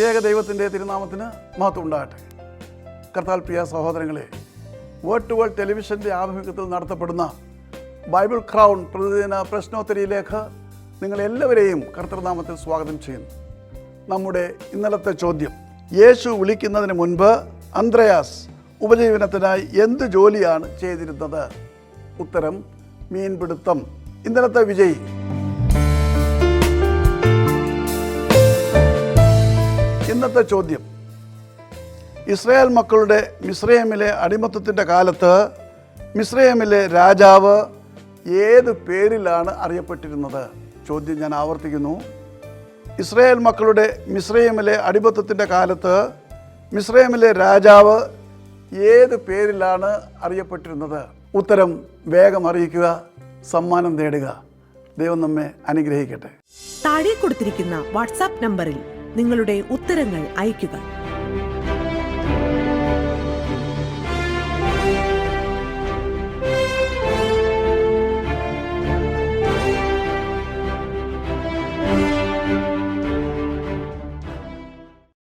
ത്രിയേക ദൈവത്തിൻ്റെ തിരുനാമത്തിന് മഹത്വം ഉണ്ടാകട്ടെ. കർത്താൽ പ്രിയ സഹോദരങ്ങളെ, വേർഡ് ടു വേൾഡ് ടെലിവിഷൻ്റെ ആഭിമുഖ്യത്തിൽ നടത്തപ്പെടുന്ന ബൈബിൾ ക്രൗൺ പ്രതിദിന പ്രശ്നോത്തരിയിലേക്ക് നിങ്ങളെല്ലാവരെയും കർത്തൃനാമത്തിൽ സ്വാഗതം ചെയ്യുന്നു. നമ്മുടെ ഇന്നലത്തെ ചോദ്യം: യേശു വിളിക്കുന്നതിന് മുൻപ് അന്ത്രയാസ് ഉപജീവനത്തിനായി എന്ത് ജോലിയാണ് ചെയ്തിരുന്നത്? ഉത്തരം: മീൻപിടുത്തം. ഇന്നലത്തെ വിജയി: ഇന്നത്തെ ചോദ്യം: ഇസ്രായേൽ മക്കളുടെ മിസ്രയീമിലെ അടിമത്തത്തിൻ്റെ കാലത്ത് മിസ്രയീമിലെ രാജാവ് ഏത് പേരിലാണ് അറിയപ്പെട്ടിരുന്നത്? ചോദ്യം ഞാൻ ആവർത്തിക്കുന്നു. ഇസ്രായേൽ മക്കളുടെ മിസ്രയീമിലെ അടിമത്തത്തിൻ്റെ കാലത്ത് മിസ്രയീമിലെ രാജാവ് ഏത് പേരിലാണ് അറിയപ്പെട്ടിരുന്നത്? ഉത്തരം വേഗം അറിയിക്കുക, സമ്മാനം നേടുക. ദൈവം നമ്മെ അനുഗ്രഹിക്കട്ടെ. താഴെ കൊടുത്തിരിക്കുന്ന വാട്സാപ്പ് നമ്പറിൽ നിങ്ങളുടെ ഉത്തരങ്ങൾ അയയ്ക്കുക.